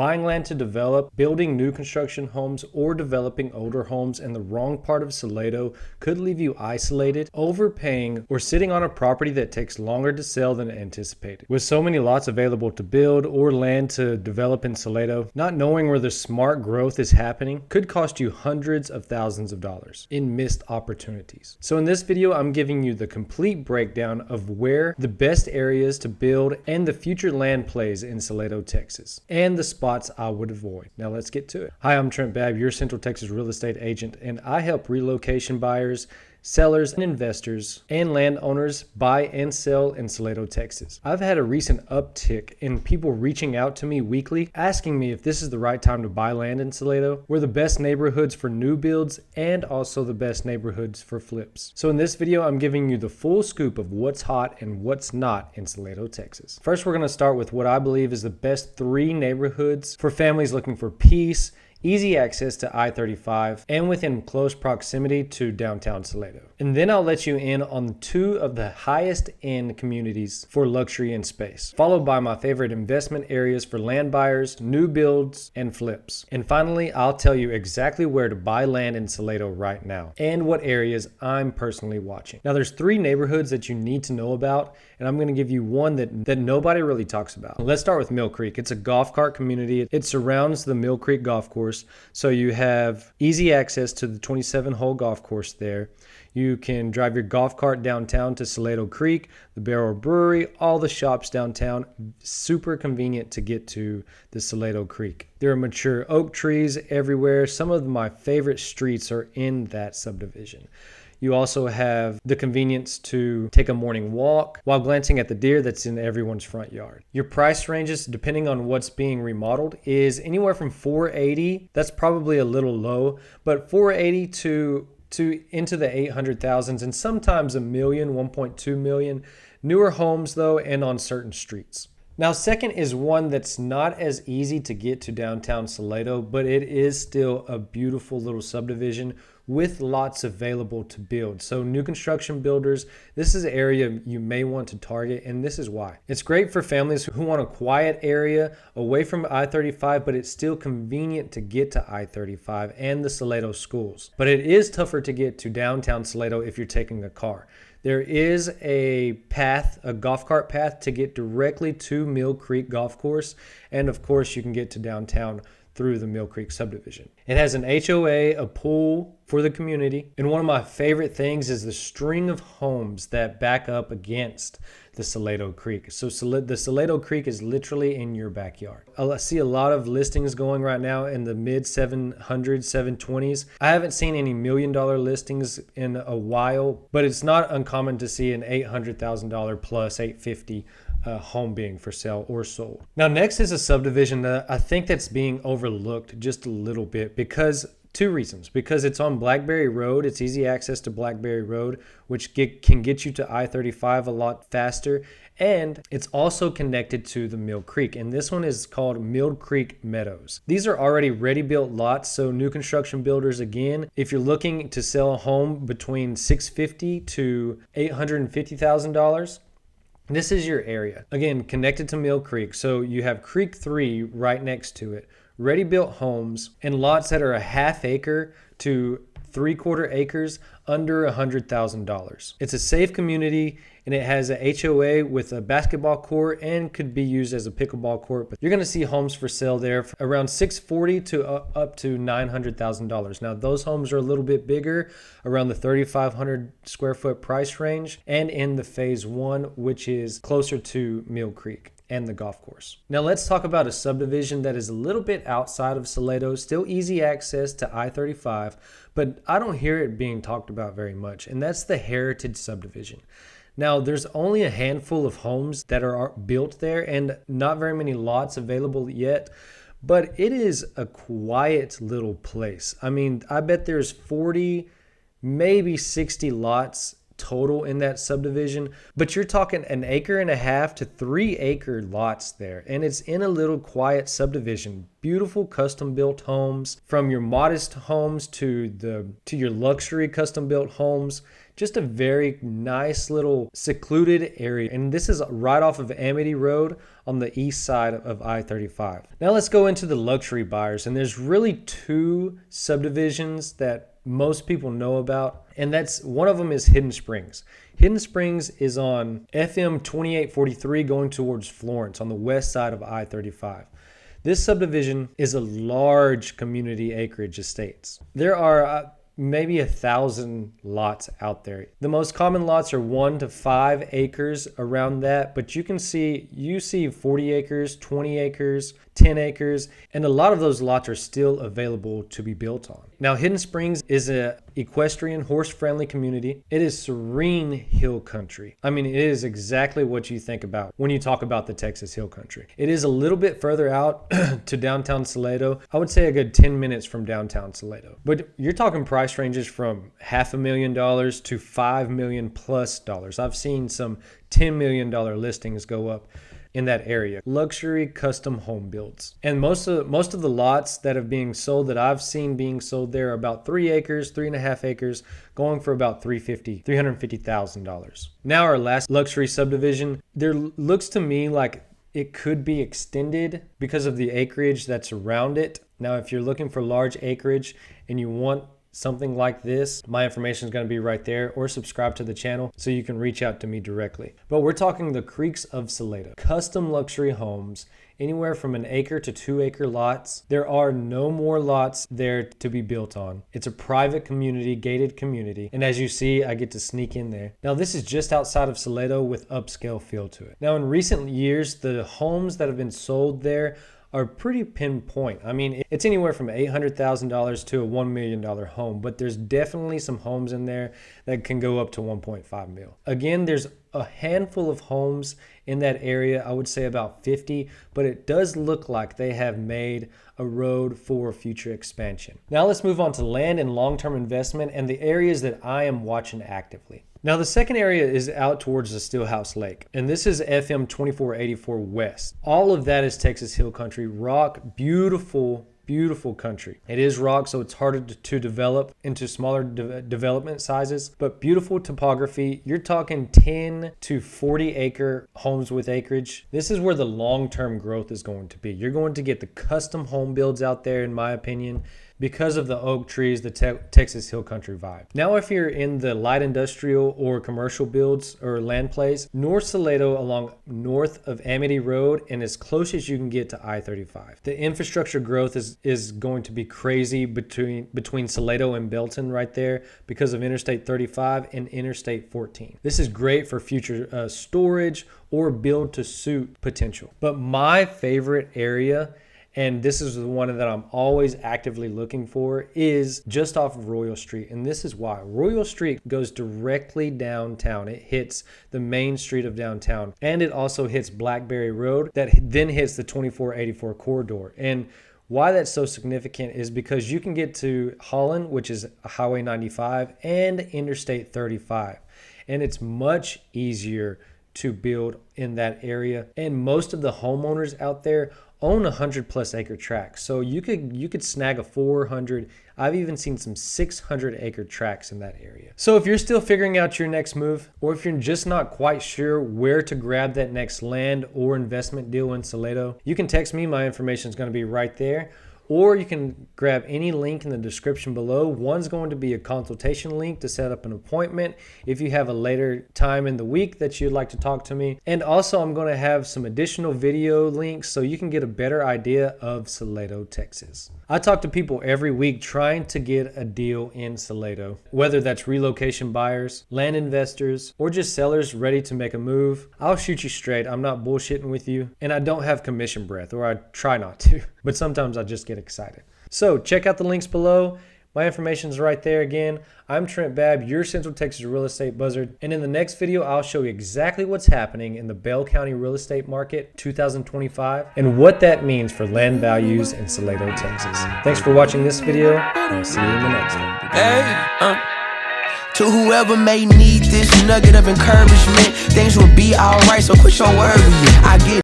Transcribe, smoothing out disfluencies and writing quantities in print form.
Buying land to develop, building new construction homes, or developing older homes in the wrong part of Salado could leave you isolated, overpaying, or sitting on a property that takes longer to sell than anticipated. With so many lots available to build or land to develop in Salado, not knowing where the smart growth is happening could cost you hundreds of thousands of dollars in missed opportunities. So in this video, I'm giving you the complete breakdown of where the best areas to build and the future land plays in Salado, Texas, and the spots I would avoid. Now let's get to it. Hi, I'm Trent Babb, your Central Texas real estate agent, and I help relocation buyers, sellers and investors and landowners buy and sell in Salado, Texas. I've had a recent uptick in people reaching out to me weekly asking me if this is the right time to buy land in Salado. We're the best neighborhoods for new builds and also the best neighborhoods for flips. So in this video, I'm giving you the full scoop of what's hot and what's not in Salado, Texas. First, we're going to start with what I believe is the best 3 neighborhoods for families looking for peace, easy access to I-35, and within close proximity to downtown Salado. And then I'll let you in on 2 of the highest end communities for luxury and space, followed by my favorite investment areas for land buyers, new builds, and flips. And finally, I'll tell you exactly where to buy land in Salado right now and what areas I'm personally watching. Now there's 3 neighborhoods that you need to know about, and I'm going to give you one that nobody really talks about. Let's start with Mill Creek. It's a golf cart community. It surrounds the Mill Creek golf course. So you have easy access to the 27-hole golf course there. You can drive your golf cart downtown to Salado Creek, the Barrel Brewery, all the shops downtown. Super convenient to get to the Salado Creek. There are mature oak trees everywhere. Some of my favorite streets are in that subdivision. You also have the convenience to take a morning walk while glancing at the deer that's in everyone's front yard. Your price ranges, depending on what's being remodeled, is anywhere from $480. That's probably a little low, but $480 to into the 800,000s and sometimes $1 million, $1.2 million. Newer homes though, and on certain streets. Now, second is one that's not as easy to get to downtown Salado, but it is still a beautiful little subdivision with lots available to build. So new construction builders, this is an area you may want to target, and this is why. It's great for families who want a quiet area away from I-35, but it's still convenient to get to I-35 and the Salado schools. But it is tougher to get to downtown Salado if you're taking a car. There is a path, a golf cart path to get directly to Mill Creek Golf Course. And of course, you can get to downtown through the Mill Creek subdivision. It has an HOA, a pool for the community. And one of my favorite things is the string of homes that back up against the Salado Creek. So the Salado Creek is literally in your backyard. I see a lot of listings going right now in the mid 700s, 720s. I haven't seen any $1 million listings in a while, but it's not uncommon to see an $800,000 plus $850 home being for sale or sold. Now next is a subdivision that I think that's being overlooked just a little bit because 2 reasons. Because it's on Blackberry Road, it's easy access to Blackberry Road, which can get you to I-35 a lot faster. And it's also connected to the Mill Creek. And this one is called Mill Creek Meadows. These are already ready-built lots. So new construction builders, again, if you're looking to sell a home between $650,000 to $850,000, this is your area. Again, connected to Mill Creek. So you have Creek 3 right next to it. Ready-built homes and lots that are a ½ acre to 3/4 acres under $100,000. It's a safe community and it has a HOA with a basketball court and could be used as a pickleball court. But you're going to see homes for sale there for around $640,000 to up to $900,000. Now those homes are a little bit bigger, around the 3,500 square foot price range, and in the phase 1, which is closer to Mill Creek and the golf course. Now let's talk about a subdivision that is a little bit outside of Salado, still easy access to I-35, but I don't hear it being talked about very much, and that's the Heritage subdivision. Now, there's only a handful of homes that are built there and not very many lots available yet, but it is a quiet little place. I mean, I bet there's 40, maybe 60 lots total in that subdivision, but you're talking 1.5 to 3 acre lots there, and it's in a little quiet subdivision. Beautiful custom built homes, from your modest homes to your luxury custom built homes. Just a very nice little secluded area. And this is right off of Amity Road on the east side of I-35. Now let's go into the luxury buyers. And there's really 2 subdivisions that most people know about. And one of them is Hidden Springs. Hidden Springs is on FM 2843 going towards Florence on the west side of I-35. This subdivision is a large community acreage estates. There are maybe 1,000 lots out there. The most common lots are 1 to 5 acres around that, but you see 40 acres, 20 acres, 10 acres, and a lot of those lots are still available to be built on. Now, Hidden Springs is a equestrian, horse-friendly community. It is serene hill country. I mean, it is exactly what you think about when you talk about the Texas hill country. It is a little bit further out to downtown Salado. I would say a good 10 minutes from downtown Salado. But you're talking price ranges from $500,000 to $5 million plus dollars. I've seen some $10 million listings go up in that area. Luxury custom home builds. And most of the lots that are being sold, that I've seen being sold there, are about 3 acres, 3.5 acres, going for about $350,000. Now our last luxury subdivision, there looks to me like it could be extended because of the acreage that's around it. Now, if you're looking for large acreage and you want something like this, my information is going to be right there, or subscribe to the channel so you can reach out to me directly. But we're talking the Creeks of Salado. Custom luxury homes, anywhere from 1 acre to 2 acre lots. There are no more lots there to be built on. It's a private community, gated community. And as you see, I get to sneak in there. Now, this is just outside of Salado with upscale feel to it. Now, in recent years, the homes that have been sold there are pretty pinpoint. I mean, it's anywhere from $800,000 to a $1 million home, but there's definitely some homes in there that can go up to 1.5 mil. Again, there's a handful of homes in that area, I would say about 50, but it does look like they have made a road for future expansion. Now let's move on to land and long-term investment and the areas that I am watching actively. Now, the second area is out towards the Steelhouse Lake, and this is FM 2484 West. All of that is Texas hill country, rock, beautiful country. It is rock, so it's harder to develop into smaller development sizes, but beautiful topography. You're talking 10 to 40 acre homes with acreage. This is where the long-term growth is going to be. You're going to get the custom home builds out there, in my opinion, because of the oak trees, the Texas hill country vibe. Now, if you're in the light industrial or commercial builds or land plays, North Salado along north of Amity Road and as close as you can get to I-35. The infrastructure growth is going to be crazy between Salado and Belton right there because of Interstate 35 and Interstate 14. This is great for future storage or build to suit potential. But my favorite area, and this is the one that I'm always actively looking for, is just off of Royal Street. And this is why. Royal Street goes directly downtown. It hits the main street of downtown. And it also hits Blackberry Road that then hits the 2484 corridor. And why that's so significant is because you can get to Holland, which is Highway 95, and Interstate 35. And it's much easier to build in that area. And most of the homeowners out there own 100+ acre tracts. So you could snag a 400. I've even seen some 600 acre tracts in that area. So if you're still figuring out your next move, or if you're just not quite sure where to grab that next land or investment deal in Salado, you can text me. My information is going to be right there. Or you can grab any link in the description below. One's going to be a consultation link to set up an appointment if you have a later time in the week that you'd like to talk to me. And also, I'm going to have some additional video links so you can get a better idea of Salado, Texas. I talk to people every week trying to get a deal in Salado, whether that's relocation buyers, land investors, or just sellers ready to make a move. I'll shoot you straight. I'm not bullshitting with you, and I don't have commission breath, or I try not to, but sometimes I just get excited. So check out the links below. My information is right there again. I'm Trent Babb, your Central Texas real estate buzzard. And in the next video, I'll show you exactly what's happening in the Bell County real estate market 2025 and what that means for land values in Salado, Texas. Thanks for watching this video, and I'll see you in the next one. Hey, To whoever may need this nugget of encouragement, things will be alright, so quit your worrying. I get